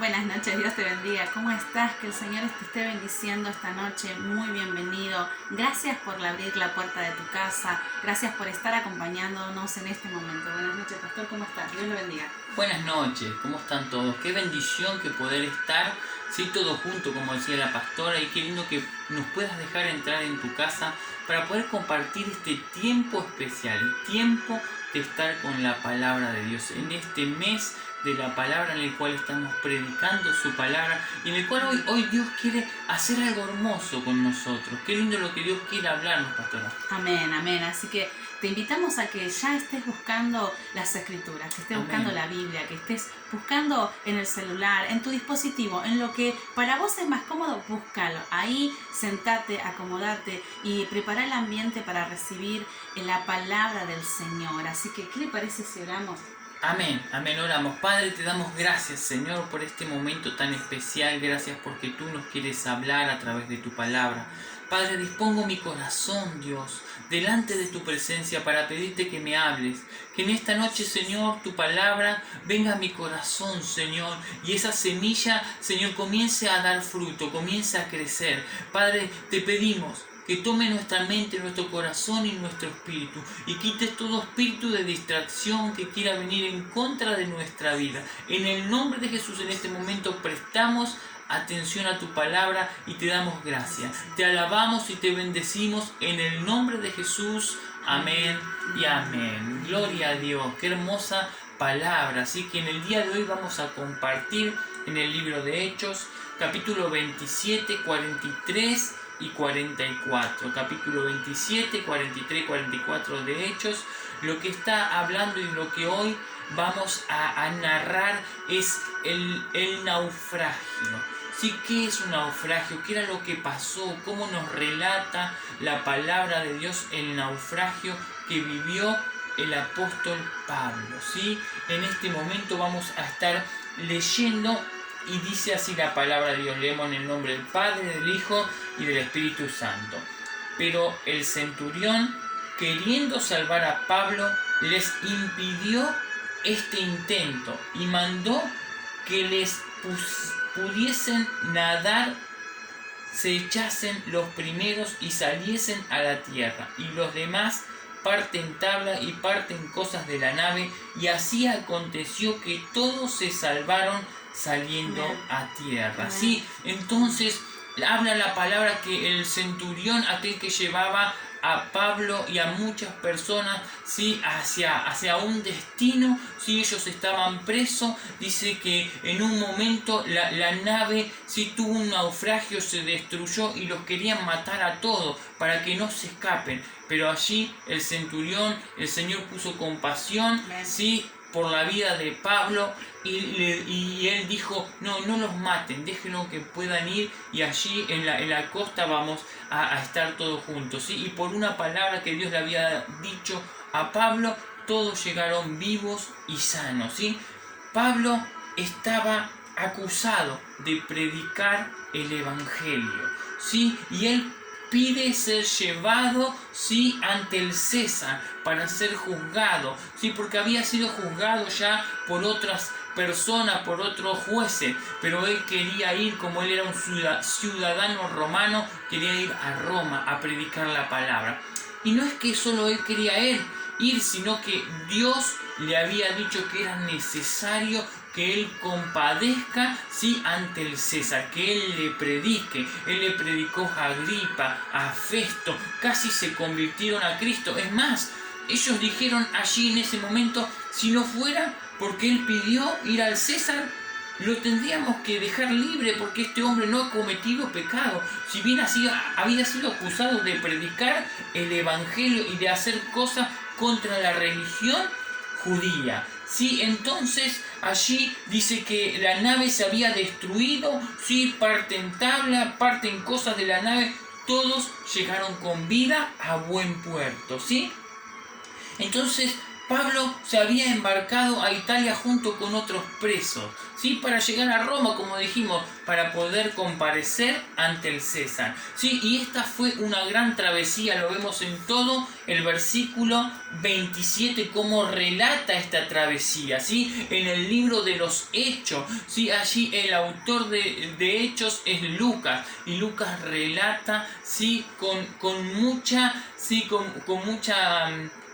Buenas noches, Dios te bendiga. ¿Cómo estás? Que el Señor te esté bendiciendo esta noche. Muy bienvenido. Gracias por abrir la puerta de tu casa. Gracias por estar acompañándonos en este momento. Buenas noches, pastor. ¿Cómo estás? Dios lo bendiga. Buenas noches, ¿cómo están todos? Qué bendición que poder estar, sí, todos juntos, como decía la pastora, y qué lindo que nos puedas dejar entrar en tu casa para poder compartir este tiempo especial, el tiempo de estar con la palabra de Dios, en este mes de la palabra en el cual estamos predicando su palabra y en el cual hoy Dios quiere hacer algo hermoso con nosotros. Qué lindo lo que Dios quiere hablarnos, pastora. Amén, amén. Así que te invitamos a que ya estés buscando las escrituras, que estés buscando la Biblia, que estés buscando en el celular, en tu dispositivo, en lo que para vos es más cómodo, búscalo. Ahí sentate, acomodate y prepara el ambiente para recibir la palabra del Señor. Así que, ¿qué le parece si oramos? Amén, amén, oramos. Padre, te damos gracias, Señor, por este momento tan especial. Gracias porque tú nos quieres hablar a través de tu palabra. Padre, dispongo mi corazón, Dios, delante de tu presencia para pedirte que me hables. Que en esta noche, Señor, tu palabra venga a mi corazón, Señor, y esa semilla, Señor, comience a dar fruto, comience a crecer. Padre, te pedimos que tome nuestra mente, nuestro corazón y nuestro espíritu y quites todo espíritu de distracción que quiera venir en contra de nuestra vida. En el nombre de Jesús, en este momento prestamos atención a tu palabra y te damos gracias. Te alabamos y te bendecimos en el nombre de Jesús. Amén y amén. Gloria a Dios. Qué hermosa palabra. Así que en el día de hoy vamos a compartir en el libro de Hechos, capítulo 27, 43 y 44, capítulo 27, 43 y 44 de Hechos. Lo que está hablando y lo que hoy vamos a narrar es el naufragio. ¿Sí? ¿Qué es un naufragio? ¿Qué era lo que pasó? ¿Cómo nos relata la palabra de Dios el naufragio que vivió el apóstol Pablo? ¿Sí? En este momento vamos a estar leyendo. Y dice así la palabra de Dios, leemos en el nombre del Padre, del Hijo y del Espíritu Santo. Pero el centurión, queriendo salvar a Pablo, les impidió este intento y mandó que les pudiesen nadar, se echasen los primeros y saliesen a la tierra, y los demás parten tabla y parten cosas de la nave, y así aconteció que todos se salvaron saliendo a tierra. ¿Sí? Entonces habla la palabra que el centurión, aquel que llevaba a Pablo y a muchas personas, ¿sí? hacia un destino, ¿sí? Ellos estaban presos. Dice que en un momento la nave, ¿sí? Tuvo un naufragio, se destruyó y los querían matar a todos para que no se escapen. Pero allí el centurión, el Señor puso compasión, ¿sí? por la vida de Pablo y él dijo, no los maten, déjenlo que puedan ir y allí en la costa vamos a estar todos juntos, ¿sí? Y por una palabra que Dios le había dicho a Pablo, todos llegaron vivos y sanos, ¿sí? Pablo estaba acusado de predicar el evangelio, ¿sí? Y él pide ser llevado, ¿sí? ante el César para ser juzgado, ¿sí? porque había sido juzgado ya por otras personas, por otros jueces, pero él quería ir, como él era un ciudadano romano, quería ir a Roma a predicar la palabra. Y no es que solo él quería ir, sino que Dios le había dicho que era necesario que él compadezca, ¿sí? ante el César, que él le predique. Él le predicó a Agripa, a Festo, casi se convirtieron a Cristo. Es más, ellos dijeron allí en ese momento, si no fuera porque él pidió ir al César, lo tendríamos que dejar libre porque este hombre no ha cometido pecado. Si bien había sido acusado de predicar el evangelio y de hacer cosas contra la religión judía. Sí, entonces allí dice que la nave se había destruido, sí, parten tabla, parten cosas de la nave, todos llegaron con vida a buen puerto, ¿sí? Entonces Pablo se había embarcado a Italia junto con otros presos, ¿sí? Para llegar a Roma, como dijimos, para poder comparecer ante el César, ¿sí? Y esta fue una gran travesía, lo vemos en todo el versículo 27, cómo relata esta travesía, ¿sí? En el libro de los Hechos, ¿sí? Allí el autor de Hechos es Lucas, y Lucas relata, ¿sí? Con mucha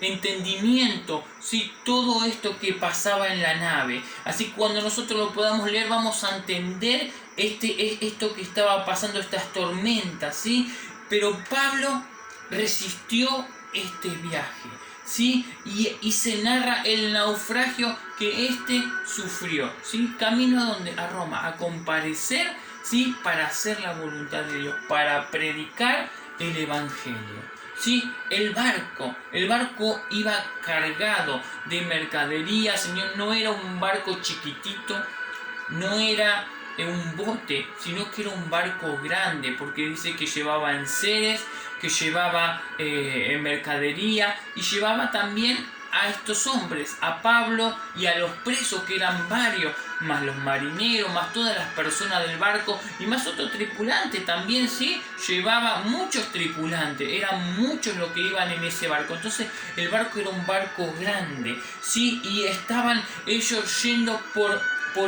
entendimiento, ¿sí? Todo esto que pasaba en la nave. Así cuando nosotros lo podamos leer vamos a entender esto que estaba pasando, estas tormentas, ¿sí? Pero Pablo resistió este viaje, ¿sí? Y se narra el naufragio que sufrió, ¿sí? Camino a Roma, a comparecer, ¿sí? Para hacer la voluntad de Dios, para predicar el Evangelio. Sí, el barco iba cargado de mercadería, Señor, no era un barco chiquitito, no era un bote, sino que era un barco grande, porque dice que llevaba enseres, que llevaba mercadería y llevaba también a estos hombres, a Pablo y a los presos, que eran varios, más los marineros, más todas las personas del barco y más otros tripulantes también, sí, llevaba muchos tripulantes, eran muchos los que iban en ese barco. Entonces el barco era un barco grande, sí, y estaban ellos yendo por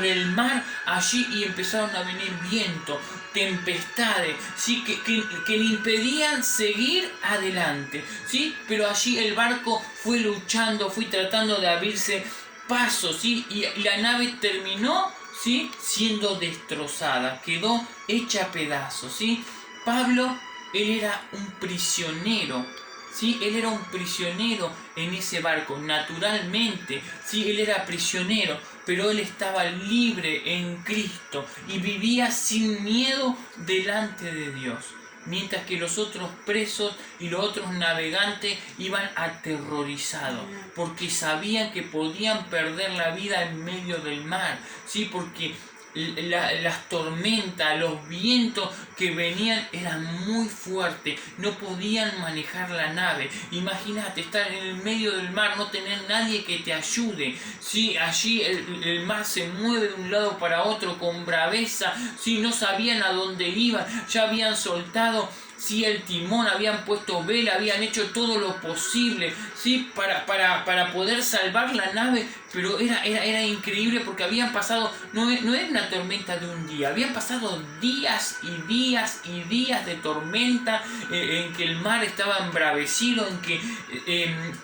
el mar allí y empezaron a venir vientos, tempestades, ¿sí? que le impedían seguir adelante, ¿sí? Pero allí el barco fue luchando, fue tratando de abrirse paso, ¿sí? Y la nave terminó, ¿sí? Siendo destrozada, quedó hecha a pedazos, ¿sí? Pablo, él era un prisionero, ¿sí? Él era un prisionero en ese barco, naturalmente, ¿sí? Él era prisionero, pero él estaba libre en Cristo y vivía sin miedo delante de Dios. Mientras que los otros presos y los otros navegantes iban aterrorizados, porque sabían que podían perder la vida en medio del mar, ¿sí? Porque las tormentas, los vientos que venían eran muy fuertes, no podían manejar la nave. Imagínate estar en el medio del mar, no tener nadie que te ayude, ¿sí? Allí el mar se mueve de un lado para otro con braveza, ¿sí? No sabían a dónde iban, ya habían soltado, sí, el timón, habían puesto vela, habían hecho todo lo posible, ¿sí? para poder salvar la nave, pero era increíble porque habían pasado, no era una tormenta de un día, habían pasado días y días y días de tormenta, en que el mar estaba embravecido, en que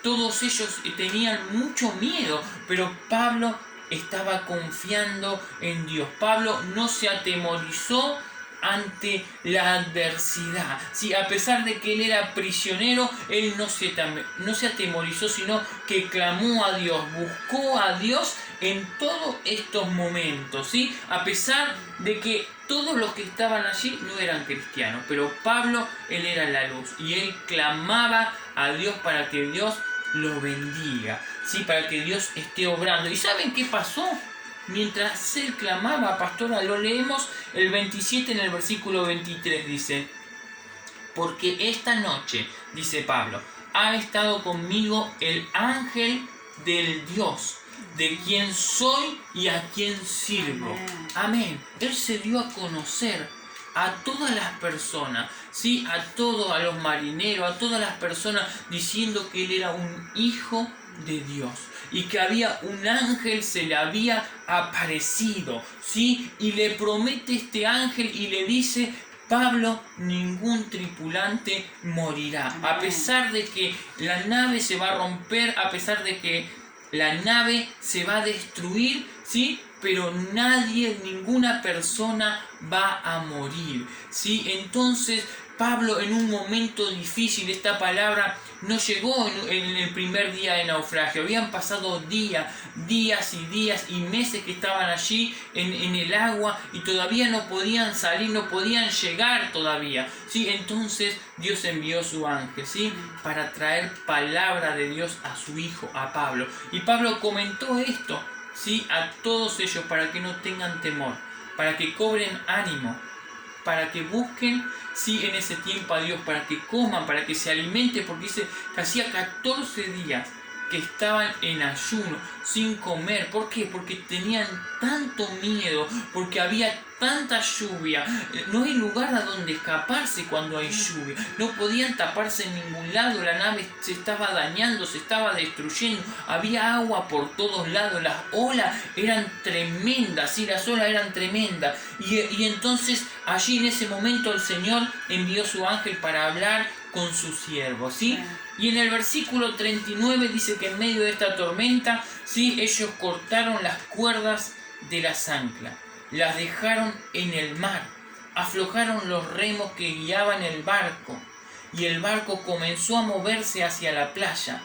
todos ellos tenían mucho miedo, pero Pablo estaba confiando en Dios. Pablo no se atemorizó ante la adversidad, ¿sí? A pesar de que él era prisionero, él no se atemorizó, sino que clamó a Dios, buscó a Dios en todos estos momentos, ¿sí? A pesar de que todos los que estaban allí no eran cristianos, pero Pablo, él era la luz y él clamaba a Dios para que Dios lo bendiga, ¿sí? Para que Dios esté obrando. ¿Y saben qué pasó? Mientras él clamaba, pastora, lo leemos el 27 en el versículo 23, dice: porque esta noche, dice Pablo, ha estado conmigo el ángel del Dios, de quien soy y a quien sirvo. Amén. Él se dio a conocer a todas las personas, ¿sí? A los marineros, a todas las personas, diciendo que él era un hijo de Dios y que había un ángel, se le había aparecido, ¿sí? Y le promete este ángel y le dice: Pablo, ningún tripulante morirá. A pesar de que la nave se va a romper, a pesar de que la nave se va a destruir, ¿sí? Pero nadie, ninguna persona va a morir, ¿sí? Entonces Pablo, en un momento difícil, esta palabra no llegó en el primer día de naufragio. Habían pasado días y meses que estaban allí en el agua y todavía no podían salir, no podían llegar todavía, ¿sí? Entonces Dios envió su ángel, ¿sí? Para traer palabra de Dios a su hijo, a Pablo. Y Pablo comentó esto, ¿sí? A todos ellos, para que no tengan temor, para que cobren ánimo, para que busquen, sí, en ese tiempo a Dios, para que coman, para que se alimenten, porque dice que hacía 14 días que estaban en ayuno, sin comer. ¿Por qué? Porque tenían tanto miedo, porque había tanta lluvia. No hay lugar a donde escaparse cuando hay lluvia. No podían taparse en ningún lado. La nave se estaba dañando, se estaba destruyendo. Había agua por todos lados. Las olas eran tremendas. Sí, las olas eran tremendas. Y entonces allí en ese momento el Señor envió su ángel para hablar con su siervo, ¿sí? Y en el versículo 39 dice que en medio de esta tormenta, ¿sí?, ellos cortaron las cuerdas de las anclas, las dejaron en el mar, aflojaron los remos que guiaban el barco, y el barco comenzó a moverse hacia la playa.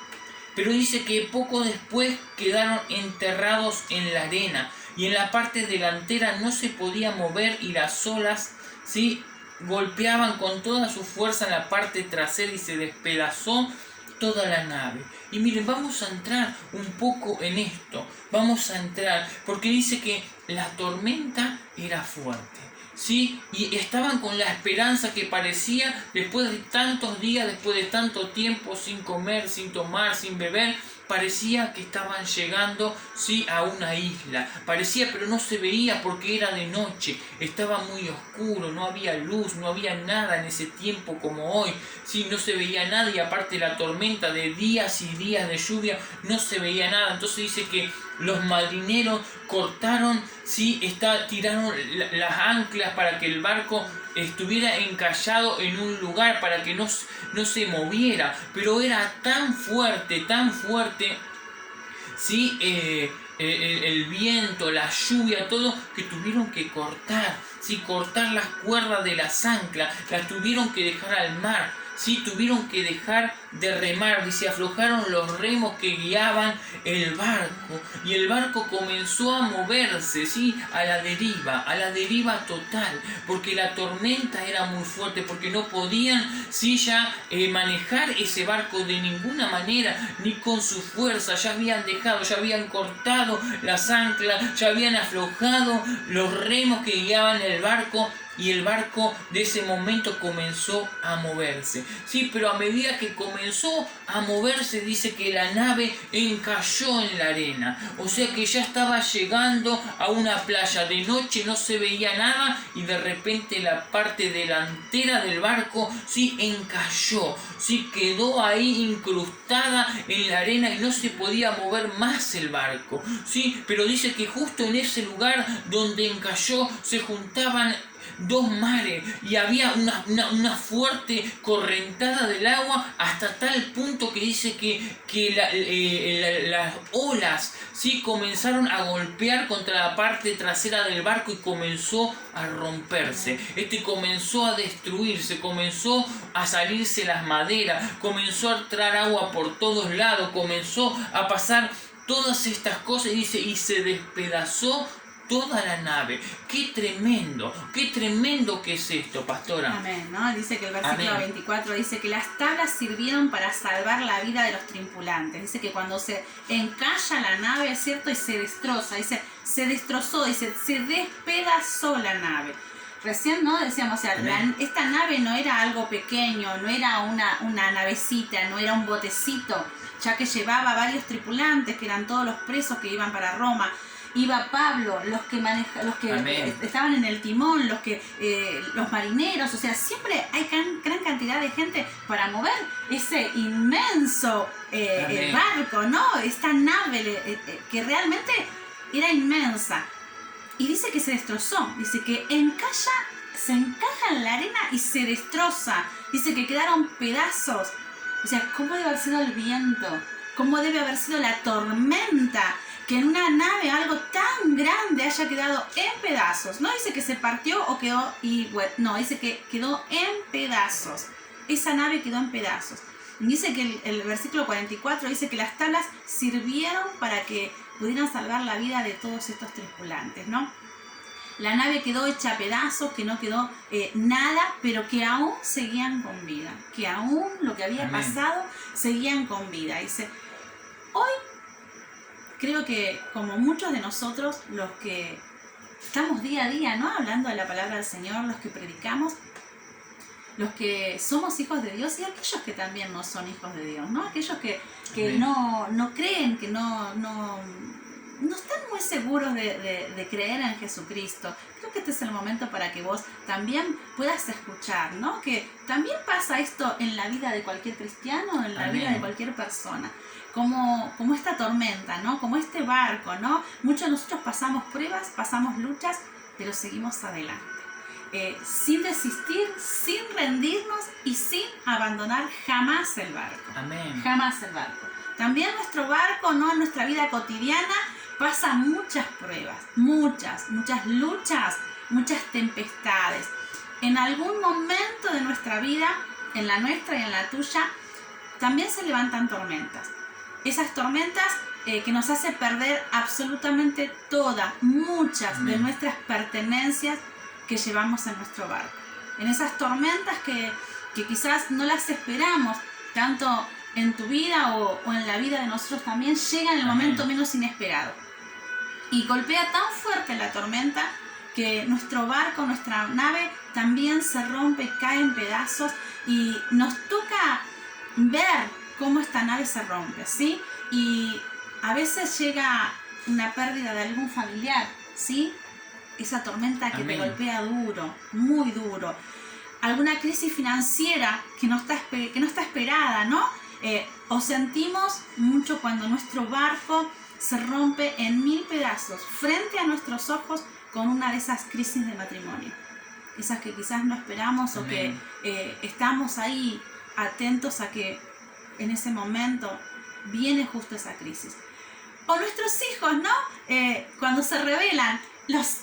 Pero dice que poco después quedaron enterrados en la arena, y en la parte delantera no se podía mover, y las olas, ¿sí?, golpeaban con toda su fuerza en la parte trasera y se despedazó toda la nave. Y miren, vamos a entrar un poco en esto, vamos a entrar, porque dice que la tormenta era fuerte, ¿sí? Y estaban con la esperanza que parecía, después de tantos días, después de tanto tiempo sin comer, sin tomar, sin beber, parecía que estaban llegando, sí, a una isla. Parecía, pero no se veía porque era de noche. Estaba muy oscuro, no había luz, no había nada en ese tiempo como hoy. Sí, no se veía nada, y aparte la tormenta de días y días de lluvia, no se veía nada. Entonces dice que los marineros cortaron, sí, tiraron las anclas para que el barco estuviera encallado en un lugar para que no se moviera, pero era tan fuerte, ¿sí? El viento, la lluvia, todo, que tuvieron que cortar, ¿sí? Cortar las cuerdas de las anclas, las tuvieron que dejar al mar, ¿sí? Tuvieron que dejar de remar, dice, aflojaron los remos que guiaban el barco, y el barco comenzó a moverse, ¿sí?, a la deriva total, porque la tormenta era muy fuerte, porque no podían, ¿sí?, ya manejar ese barco de ninguna manera, ni con su fuerza. Ya habían dejado, ya habían cortado las anclas, ya habían aflojado los remos que guiaban el barco, y el barco de ese momento comenzó a moverse. Sí, pero a medida que comenzó a moverse, dice que la nave encalló en la arena. O sea que ya estaba llegando a una playa. De noche no se veía nada, y de repente la parte delantera del barco, sí, encalló. Sí, quedó ahí incrustada en la arena y no se podía mover más el barco. Sí, pero dice que justo en ese lugar donde encalló se juntaban dos mares, y había una fuerte correntada del agua, hasta tal punto que dice que las olas, ¿sí?, comenzaron a golpear contra la parte trasera del barco, y comenzó a romperse. Comenzó a destruirse, comenzó a salirse las maderas, comenzó a entrar agua por todos lados, comenzó a pasar todas estas cosas, y dice, y se despedazó toda la nave. Qué tremendo que es esto, pastora. Amén, ¿no? Dice que el versículo 24 dice que las tablas sirvieron para salvar la vida de los tripulantes. Dice que cuando se encalla la nave, es cierto, y se destroza, dice, se destrozó, dice, se despedazó la nave. Recién, ¿no?, decíamos, o sea, esta nave no era algo pequeño, no era una navecita, no era un botecito, ya que llevaba varios tripulantes, que eran todos los presos que iban para Roma. Iba Pablo, los que estaban en el timón, los marineros, o sea, siempre hay gran cantidad de gente para mover ese inmenso barco, ¿no? Esta nave que realmente era inmensa. Y dice que se destrozó, dice que se encaja en la arena y se destroza. Dice que quedaron pedazos. O sea, ¿cómo debe haber sido el viento? ¿Cómo debe haber sido la tormenta? Que en una nave algo tan grande haya quedado en pedazos. No dice que se partió o quedó no, dice que quedó en pedazos. Esa nave quedó en pedazos. Y dice que el versículo 44 dice que las tablas sirvieron para que pudieran salvar la vida de todos estos tripulantes, ¿no? La nave quedó hecha a pedazos, que no quedó nada, pero que aún seguían con vida. Que aún lo que había pasado, seguían con vida. Dice, hoy creo que como muchos de nosotros, los que estamos día a día, ¿no?, hablando de la palabra del Señor, los que predicamos, los que somos hijos de Dios y aquellos que también no son hijos de Dios, ¿no? Aquellos que Amén. no creen, que no están muy seguros de creer en Jesucristo. Creo que este es el momento para que vos también puedas escuchar, ¿no? Que también pasa esto en la vida de cualquier cristiano, en la Amén. vida de cualquier persona. Como esta tormenta, ¿no? Como este barco, ¿no? Muchos de nosotros pasamos pruebas, pasamos luchas, pero seguimos adelante. Sin desistir, sin rendirnos y sin abandonar jamás el barco. Amén. Jamás el barco. También nuestro barco, ¿no? En nuestra vida cotidiana pasa muchas pruebas, muchas luchas, muchas tempestades. En algún momento de nuestra vida, en la nuestra y en la tuya, también se levantan tormentas. Esas tormentas que nos hace perder absolutamente todas, muchas Amén. de nuestras pertenencias que llevamos en nuestro barco. En esas tormentas que quizás no las esperamos, tanto en tu vida o en la vida de nosotros también, llega en el Amén. momento menos inesperado. Y golpea tan fuerte la tormenta que nuestro barco, nuestra nave, también se rompe, cae en pedazos y nos toca ver cómo esta nave se rompe, ¿sí? Y a veces llega una pérdida de algún familiar, ¿sí? Esa tormenta que Amén. te golpea duro, muy duro. Alguna crisis financiera que no está esperada, ¿no? O sentimos mucho cuando nuestro barco se rompe en 1000 pedazos frente a nuestros ojos con una de esas crisis de matrimonio. Esas que quizás no esperamos. Amén. O que estamos ahí atentos a que en ese momento viene justo esa crisis. O nuestros hijos, ¿no? Cuando se rebelan,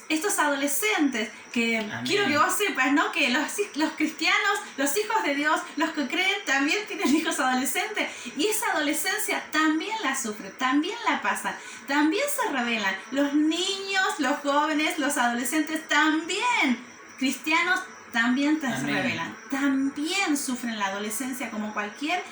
estos adolescentes, que Amén. quiero que vos sepas, ¿no? Que los cristianos, los hijos de Dios, los que creen, también tienen hijos adolescentes. Y esa adolescencia también la sufren, también la pasan, también se rebelan. Los niños, los jóvenes, los adolescentes también, cristianos, también se Amén. rebelan. También sufren la adolescencia como cualquier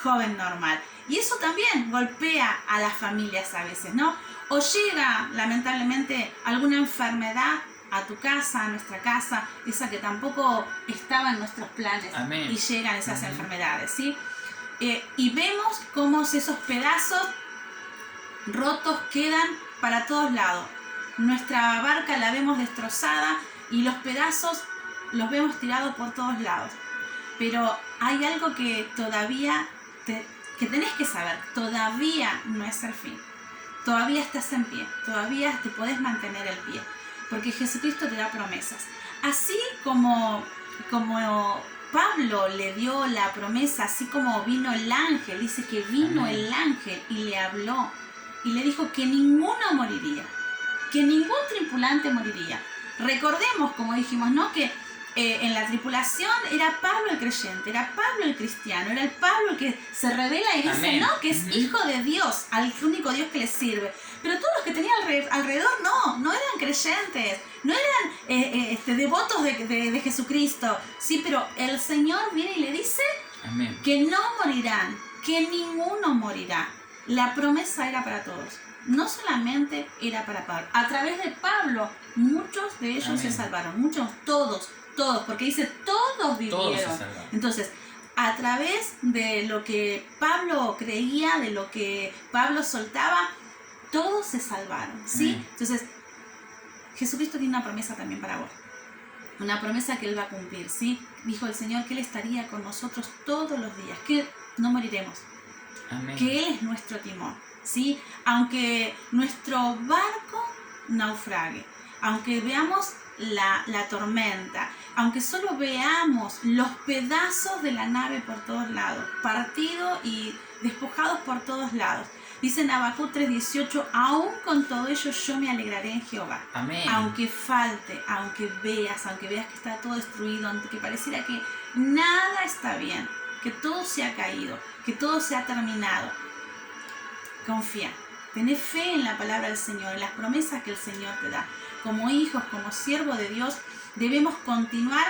joven normal. Y eso también golpea a las familias a veces, ¿no? O llega, lamentablemente, alguna enfermedad a tu casa, a nuestra casa, esa que tampoco estaba en nuestros planes. Amén. Y llegan esas Ujú. enfermedades, ¿sí? Y vemos cómo esos pedazos rotos quedan para todos lados. Nuestra barca la vemos destrozada y los pedazos los vemos tirados por todos lados. Pero hay algo que todavía que tenés que saber, todavía no es el fin. Todavía estás en pie, todavía te podés mantener el pie, porque Jesucristo te da promesas. Así como Pablo le dio la promesa, así como vino el ángel, dice que vino Amén. el ángel y le habló y le dijo que ninguno moriría, que ningún tripulante moriría. Recordemos, como dijimos, ¿no? Que en la tripulación era Pablo el creyente, era Pablo el cristiano, era el Pablo el que se revela y dice, Amén. ¿no? Que es Ujú. hijo de Dios, al único Dios que le sirve. Pero todos los que tenían alrededor no eran creyentes, no eran devotos de Jesucristo. Sí, pero el Señor viene y le dice Amén. que no morirán, que ninguno morirá. La promesa era para todos, no solamente era para Pablo. A través de Pablo, muchos de ellos Amén. se salvaron, muchos, todos, porque dice todos vivieron. Todos se salvaron. Entonces, a través de lo que Pablo creía, de lo que Pablo soltaba, todos se salvaron, ¿sí? Amén. Entonces, Jesucristo tiene una promesa también para vos. Una promesa que Él va a cumplir, ¿sí? Dijo el Señor que Él estaría con nosotros todos los días, que no moriremos, Amén. que Él es nuestro timón, ¿sí? Aunque nuestro barco naufrague, aunque veamos la tormenta, aunque solo veamos los pedazos de la nave por todos lados, partidos y despojados por todos lados. Dice en Habacuc 3:18, aún con todo ello yo me alegraré en Jehová. Amén. Aunque falte, aunque veas que está todo destruido, aunque pareciera que nada está bien, que todo se ha caído, que todo se ha terminado, confía, tené fe en la palabra del Señor, en las promesas que el Señor te da. Como hijos, como siervos de Dios, debemos continuar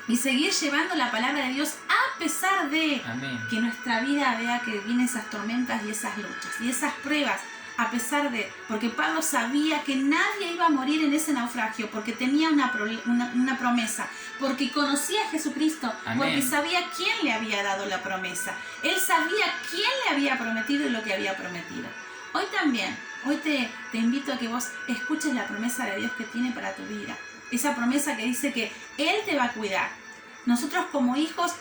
y seguir llevando la palabra de Dios a pesar de Amén. que nuestra vida vea que vienen esas tormentas y esas luchas y esas pruebas. a pesar de, porque Pablo sabía que nadie iba a morir en ese naufragio, porque tenía una promesa, porque conocía a Jesucristo, Amén. porque sabía quién le había dado la promesa. Él sabía quién le había prometido y lo que había prometido. Hoy también, hoy te invito a que vos escuches la promesa de Dios que tiene para tu vida. Esa promesa que dice que Él te va a cuidar. Nosotros como hijos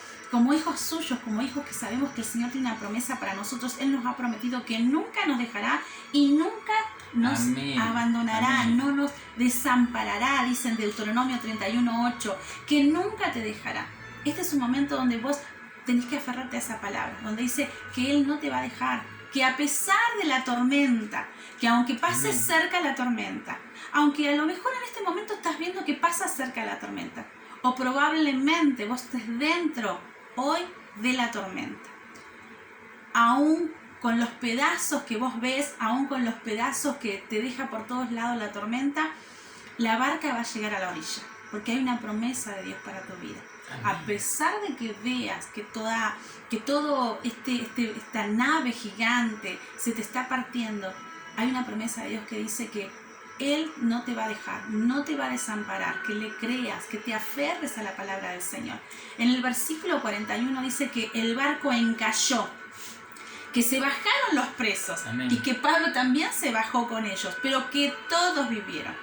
suyos, como hijos que sabemos que el Señor tiene una promesa para nosotros, Él nos ha prometido que nunca nos dejará y nunca nos Amén. abandonará, Amén. no nos desamparará, dice en Deuteronomio 31:8, que nunca te dejará. Este es un momento donde vos tenés que aferrarte a esa palabra, donde dice que Él no te va a dejar, que a pesar de la tormenta, que aunque pase Amén. cerca la tormenta, aunque a lo mejor en este momento estás viendo que pasa cerca la tormenta, o probablemente vos estés dentro hoy de la tormenta, aún con los pedazos que vos ves, aún con los pedazos que te deja por todos lados la tormenta, la barca va a llegar a la orilla, porque hay una promesa de Dios para tu vida. Amén. A pesar de que veas que todo esta nave gigante se te está partiendo, hay una promesa de Dios que dice que Él no te va a dejar, no te va a desamparar, que le creas, que te aferres a la palabra del Señor. En el versículo 41 dice que el barco encalló, que se bajaron los presos. Amén. Y que Pablo también se bajó con ellos, pero que todos vivieron.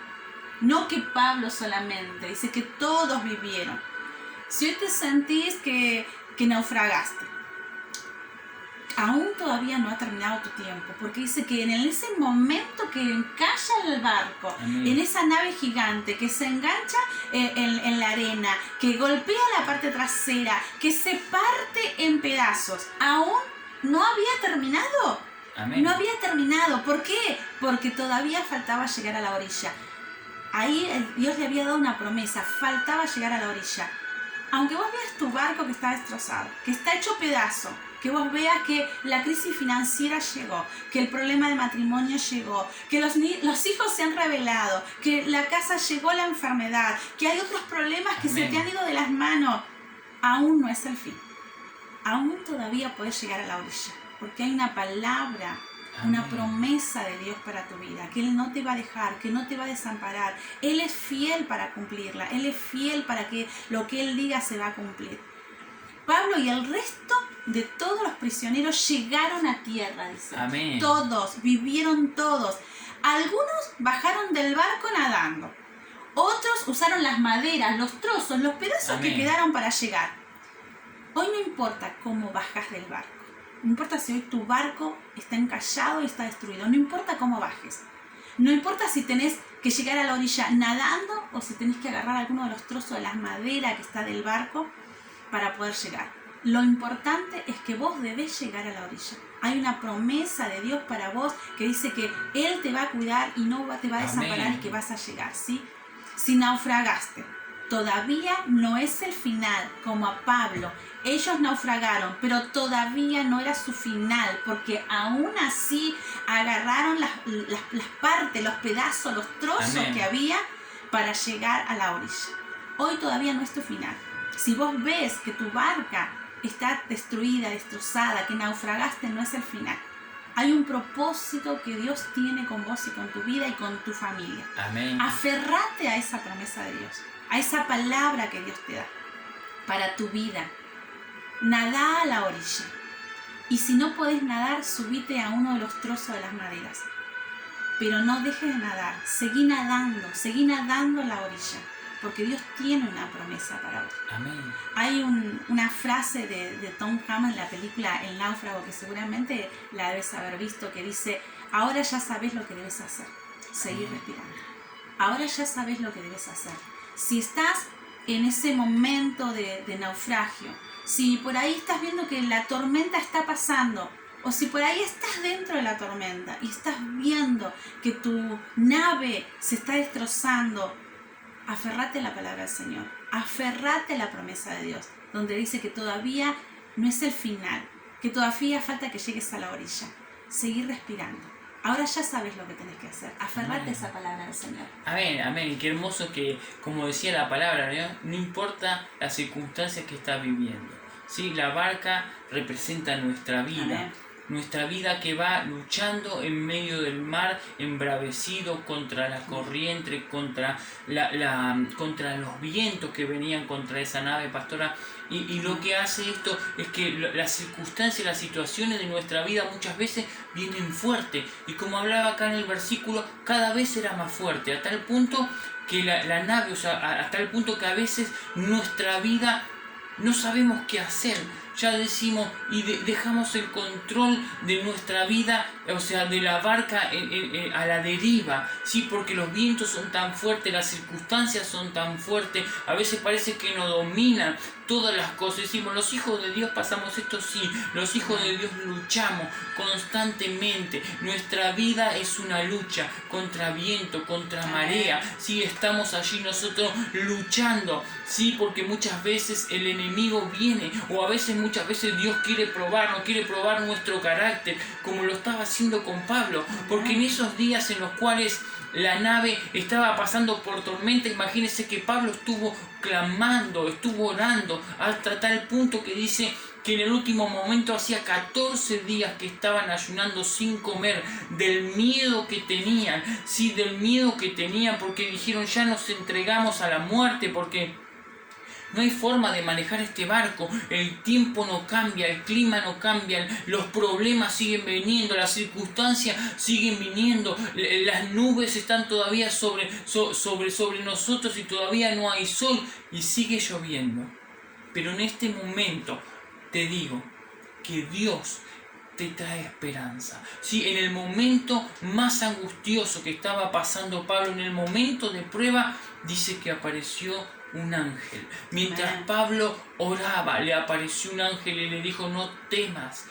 No que Pablo solamente, dice que todos vivieron. Si hoy te sentís que naufragaste, aún todavía no ha terminado tu tiempo, porque dice que en ese momento que encalla el barco, Amén. en esa nave gigante que se engancha en la arena, que golpea la parte trasera, que se parte en pedazos, aún no había terminado. Amén. No había terminado. ¿Por qué? Porque todavía faltaba llegar a la orilla. Ahí Dios le había dado una promesa, faltaba llegar a la orilla. Aunque vos veas tu barco que está destrozado, que está hecho pedazo, que vos veas que la crisis financiera llegó, que el problema de matrimonio llegó, que los hijos se han revelado, que la casa llegó la enfermedad, que hay otros problemas que Amén. se te han ido de las manos, aún no es el fin. Aún todavía puedes llegar a la orilla, porque hay una palabra, una Amén. promesa de Dios para tu vida, que Él no te va a dejar, que no te va a desamparar. Él es fiel para cumplirla, Él es fiel para que lo que Él diga se va a cumplir. Pablo y el resto de todos los prisioneros llegaron a tierra, dice. Amén. Todos, vivieron todos. Algunos bajaron del barco nadando. Otros usaron las maderas, los trozos, los pedazos Amén. que quedaron para llegar. Hoy no importa cómo bajas del barco. No importa si hoy tu barco está encallado y está destruido. No importa cómo bajes. No importa si tenés que llegar a la orilla nadando o si tenés que agarrar alguno de los trozos de la madera que está del barco para poder llegar. Lo importante es que vos debés llegar a la orilla. Hay una promesa de Dios para vos que dice que Él te va a cuidar y no te va a desamparar. Amén. Y que vas a llegar, ¿sí? Si naufragaste, todavía no es el final, como a Pablo. Ellos naufragaron, pero todavía no era su final, porque aún así agarraron las partes, los pedazos, los trozos Amén. que había para llegar a la orilla. Hoy todavía no es tu final. Si vos ves que tu barca está destruida, destrozada, que naufragaste, no es el final. Hay un propósito que Dios tiene con vos y con tu vida y con tu familia. Amén. Aferrate a esa promesa de Dios, a esa palabra que Dios te da para tu vida. Nadá a la orilla. Y si no podés nadar, subite a uno de los trozos de las maderas. Pero no dejes de nadar. Seguí nadando a la orilla. Porque Dios tiene una promesa para vos. Amén. Hay una frase de Tom Hanks en la película El náufrago, que seguramente la debes haber visto, que dice: ahora ya sabes lo que debes hacer. Seguir respirando. Ahora ya sabes lo que debes hacer. Si estás en ese momento de naufragio, si por ahí estás viendo que la tormenta está pasando, o si por ahí estás dentro de la tormenta y estás viendo que tu nave se está destrozando, aferrate a la palabra del Señor, aferrate a la promesa de Dios, donde dice que todavía no es el final, que todavía falta que llegues a la orilla. Seguir respirando. Ahora ya sabes lo que tenés que hacer. Aferrate a esa palabra del Señor. Amén, amén. Qué hermoso que, como decía la palabra, no importa las circunstancias que estás viviendo. ¿Sí? La barca representa nuestra vida. Amén. Nuestra vida que va luchando en medio del mar, embravecido contra la corriente, contra los vientos que venían contra esa nave, pastora. Y lo que hace esto es que las circunstancias, las situaciones de nuestra vida muchas veces vienen fuertes. Y como hablaba acá en el versículo, cada vez era más fuerte, a tal punto que la nave, o sea, hasta el punto que a veces nuestra vida no sabemos qué hacer. Ya decimos y dejamos el control de nuestra vida, o sea, de la barca a la deriva, ¿sí? Porque los vientos son tan fuertes, las circunstancias son tan fuertes, a veces parece que nos dominan todas las cosas. Decimos, los hijos de Dios pasamos esto, sí, los hijos de Dios luchamos constantemente. Nuestra vida es una lucha contra viento, contra marea, ¿sí? Estamos allí nosotros luchando, ¿sí? Porque muchas veces el enemigo viene, o muchas veces Dios quiere probar nuestro carácter, como lo estaba haciendo con Pablo, porque en esos días en los cuales la nave estaba pasando por tormenta, imagínense que Pablo estuvo clamando, estuvo orando, hasta tal punto que dice que en el último momento hacía 14 días que estaban ayunando sin comer, del miedo que tenían, sí, del miedo que tenían, porque dijeron, ya nos entregamos a la muerte, porque no hay forma de manejar este barco, el tiempo no cambia, el clima no cambia, los problemas siguen viniendo, las circunstancias siguen viniendo, las nubes están todavía sobre nosotros y todavía no hay sol y sigue lloviendo. Pero en este momento te digo que Dios te trae esperanza. Sí, en el momento más angustioso que estaba pasando Pablo, en el momento de prueba, dice que apareció un ángel. Mientras Pablo oraba, le apareció un ángel y le dijo, no temas,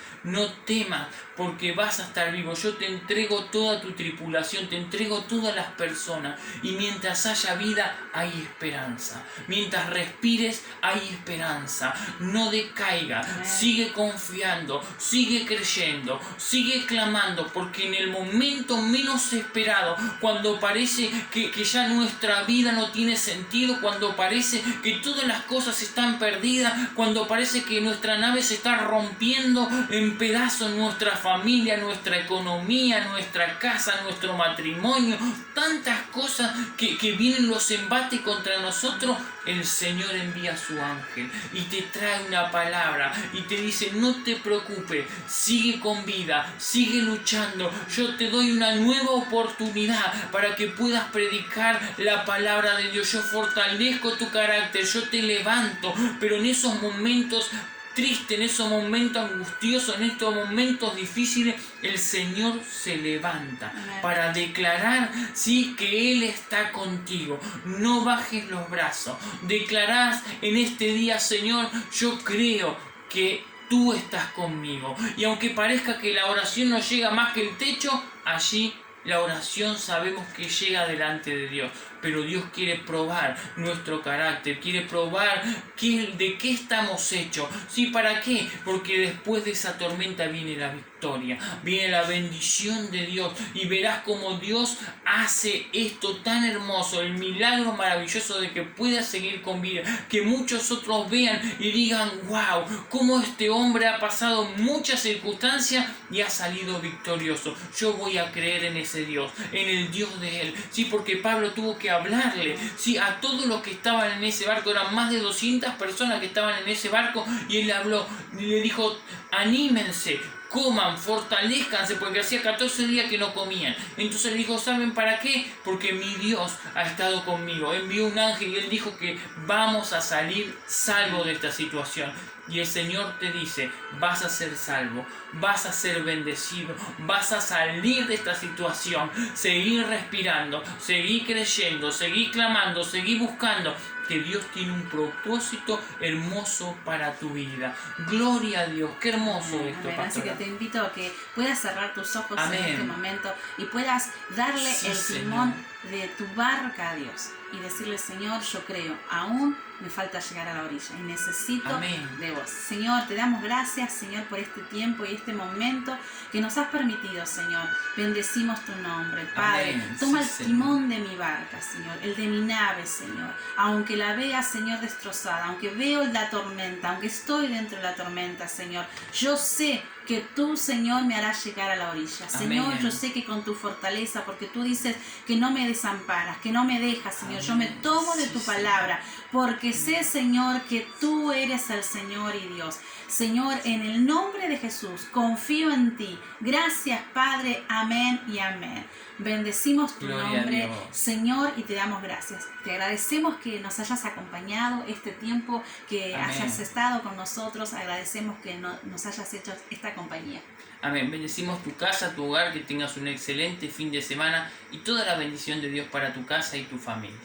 porque vas a estar vivo. Yo te entrego toda tu tripulación, te entrego todas las personas. Y mientras haya vida, hay esperanza. Mientras respires, hay esperanza. No decaiga, sigue confiando, sigue creyendo, sigue clamando, porque en el momento menos esperado, cuando parece que ya nuestra vida no tiene sentido, cuando parece que todas las cosas están perdidas, cuando parece que nuestra nave se está rompiendo en pedazos, nuestra familia, nuestra economía, nuestra casa, nuestro matrimonio, tantas cosas que vienen los embates contra nosotros, el Señor envía a su ángel y te trae una palabra y te dice, no te preocupes, sigue con vida, sigue luchando, yo te doy una nueva oportunidad para que puedas predicar la palabra de Dios, yo fortalezco tu carácter, yo te levanto, pero en esos momentos tristes, en esos momentos angustiosos, en estos momentos difíciles, el Señor se levanta para declarar, sí, que Él está contigo. No bajes los brazos. Declarás en este día, Señor, yo creo que tú estás conmigo. Y aunque parezca que la oración no llega más que el techo, allí la oración sabemos que llega delante de Dios, pero Dios quiere probar nuestro carácter, quiere probar de qué estamos hechos. ¿Sí? ¿Para qué? Porque después de esa tormenta viene la victoria, viene la bendición de Dios y verás cómo Dios hace esto tan hermoso, el milagro maravilloso de que puedas seguir con vida, que muchos otros vean y digan, wow, cómo este hombre ha pasado muchas circunstancias y ha salido victorioso. Yo voy a creer en ese Dios, en el Dios de él. Sí, porque Pablo tuvo que hablarle, sí, a todos los que estaban en ese barco, eran más de 200 personas que estaban en ese barco, y él habló y le dijo, anímense, coman, fortalezcanse, porque hacía 14 días que no comían. Entonces le dijo, ¿saben para qué? Porque mi Dios ha estado conmigo, envió un ángel y él dijo que vamos a salir salvos de esta situación. Y el Señor te dice, vas a ser salvo, vas a ser bendecido, vas a salir de esta situación, seguir respirando, seguir creyendo, seguir clamando, seguir buscando, que Dios tiene un propósito hermoso para tu vida. Gloria a Dios, qué hermoso esto, pastora. Así que te invito a que puedas cerrar tus ojos en este momento y puedas darle el timón de tu barca a Dios y decirle, Señor, yo creo, aún me falta llegar a la orilla y necesito de vos. Señor, te damos gracias, Señor, por este tiempo y este momento que nos has permitido, Señor. Bendecimos tu nombre, Padre. Toma el timón de mi barca, Señor, el de mi nave, Señor. Aunque la vea, Señor, destrozada, aunque veo la tormenta, aunque estoy dentro de la tormenta, Señor, yo sé que tú, Señor, me harás llegar a la orilla. Señor, Amén. yo sé que con tu fortaleza, porque tú dices que no me desamparas, que no me dejas, Señor. Amén. Yo me tomo de Sí, tu Señor. palabra, porque sé, Señor, que tú eres el Señor y Dios. Señor, en el nombre de Jesús, confío en ti. Gracias, Padre. Amén y amén. Bendecimos tu Gloria a nombre, Dios. Señor, y te damos gracias. Te agradecemos que nos hayas acompañado este tiempo, que Amén. hayas estado con nosotros. Agradecemos que nos hayas hecho esta compañía. Amén. Bendecimos tu casa, tu hogar, que tengas un excelente fin de semana y toda la bendición de Dios para tu casa y tu familia.